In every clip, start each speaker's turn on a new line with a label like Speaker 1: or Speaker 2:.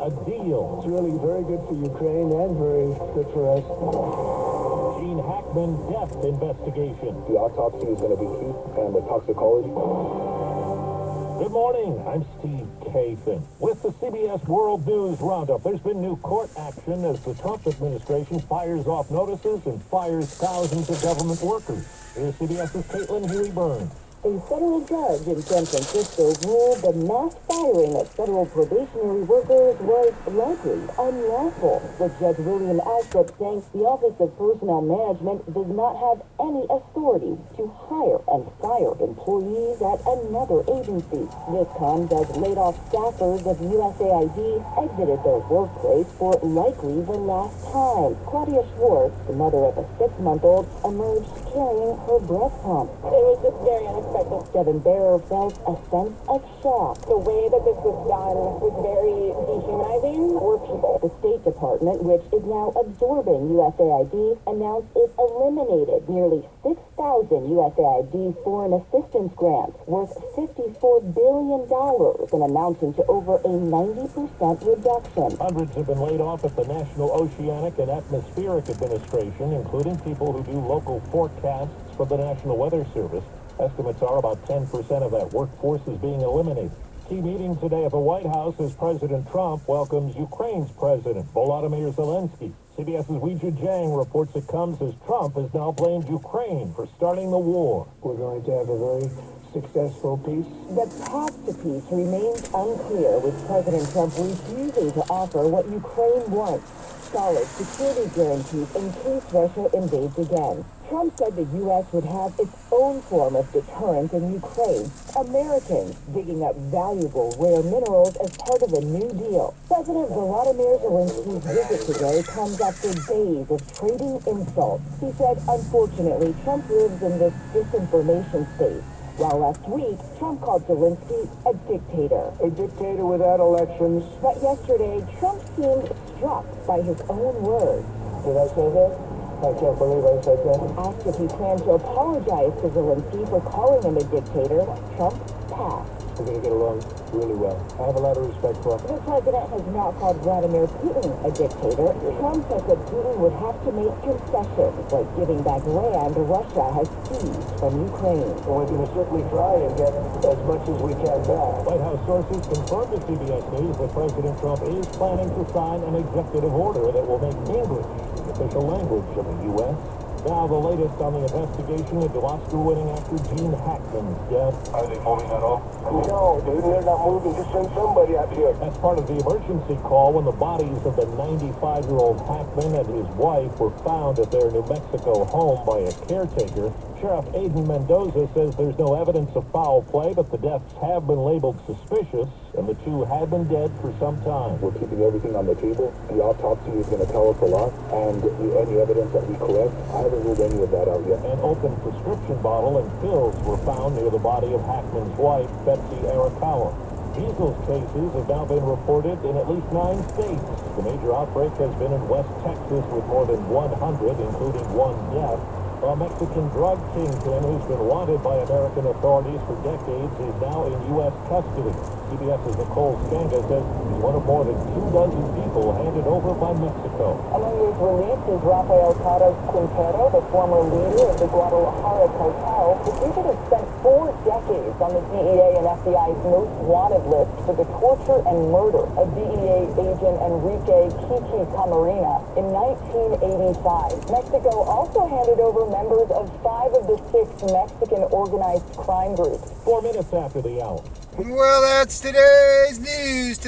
Speaker 1: a deal.
Speaker 2: It's really very good for Ukraine and very good for us.
Speaker 1: Gene Hackman death investigation.
Speaker 3: The autopsy is going to be key, and the toxicology.
Speaker 1: Good morning, I'm Steve Kathan. With the CBS World News Roundup, there's been new court action as the Trump administration fires off notices and fires thousands of government workers. Here's CBS's Caitlin Huey-Burns.
Speaker 4: A federal judge in San Francisco ruled the mass firing of federal probationary workers was likely unlawful, with Judge William Alsup saying the Office of Personnel Management does not have any authority to hire and fire employees at another agency. This comes as laid-off staffers of USAID exited their workplace for likely the last time. Claudia Schwartz, the mother of a 6-month-old, emerged carrying her breast pump.
Speaker 5: It was just very unexpected.
Speaker 4: Devin Bearer felt a sense of shock.
Speaker 5: The way that this was done was very dehumanizing for people.
Speaker 4: The State Department, which is now absorbing USAID, announced it eliminated nearly 6,000 USAID foreign assistance grants worth $54 billion and amounting to over a 90% reduction.
Speaker 1: Hundreds have been laid off at the National Oceanic and Atmospheric Administration, including people who do local forecasts for the National Weather Service. Estimates are about 10% of that workforce is being eliminated. Key meeting today at the White House as President Trump welcomes Ukraine's President Volodymyr Zelensky. CBS's Weijia Jiang reports it comes as Trump has now blamed Ukraine for starting the war.
Speaker 2: We're going to have a very successful peace.
Speaker 4: The path to peace remains unclear, with President Trump refusing to offer what Ukraine wants: solid security guarantees in case Russia invades again. Trump said the U.S. would have its own form of deterrent in Ukraine. Americans digging up valuable rare minerals as part of a New Deal. President Volodymyr Zelensky's visit today comes after days of trading insults. He said, unfortunately, Trump lives in this disinformation state. While last week, Trump called Zelensky a dictator.
Speaker 2: A dictator without elections.
Speaker 4: But yesterday, Trump seemed struck by his own words.
Speaker 2: Did I say that? I can't believe I said that.
Speaker 4: Asked if he planned to apologize to Zelensky for calling him a dictator, Trump passed.
Speaker 2: We're going to get along really well. I have a lot of respect for him.
Speaker 4: The president has not called Vladimir Putin a dictator. Trump said that Putin would have to make concessions, like giving back land Russia has seized from Ukraine.
Speaker 2: Well, we're going to certainly try and get as much as we can back.
Speaker 1: White House sources confirmed to CBS News that President Trump is planning to sign an executive order that will make English the official language of the U.S. Now, the latest on the investigation into Oscar-winning actor Gene Hackman's death.
Speaker 3: Are they moving at all?
Speaker 2: No, dude, they're not moving. Just send somebody out here.
Speaker 1: That's part of the emergency call when the bodies of the 95-year-old Hackman and his wife were found at their New Mexico home by a caretaker. Sheriff Aiden Mendoza says there's no evidence of foul play, but the deaths have been labeled suspicious, and the two have been dead for some time.
Speaker 3: We're keeping everything on the table. The autopsy is going to tell us a lot, and any evidence that we collect, I haven't ruled any of that out yet.
Speaker 1: An open prescription bottle and pills were found near the body of Hackman's wife, Betsy Arakawa. Measles cases have now been reported in at least 9 states. The major outbreak has been in West Texas with more than 100, including 1 death. A Mexican drug kingpin who's been wanted by American authorities for decades is now in U.S. custody. CBS's Nicole Skanga says he's one of more than 24 people handed over by Mexico.
Speaker 4: Among those released is Rafael Carlos Quintero, the former leader of the Guadalajara cartel. The fugitive spent 4 decades on the DEA and FBI's most wanted list for the torture and murder of DEA agent Enrique Kiki Camarena in 1985. Mexico also handed over members of 5 of the 6 Mexican organized crime groups.
Speaker 1: 4 minutes after the hour.
Speaker 6: Well, that's today's news.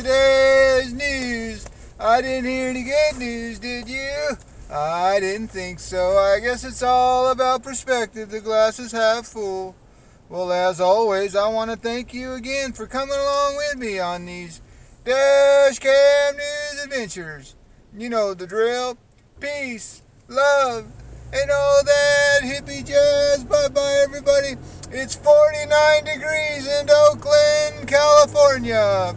Speaker 6: I didn't hear any good news, did you? I didn't think so. I guess it's all about perspective. The glass is half full. Well, as always, I want to thank you again for coming along with me on these Dash Cam News adventures. You know the drill. Peace, love, and all that hippie jazz. Bye-bye, everybody. It's 49 degrees in Oakland, California.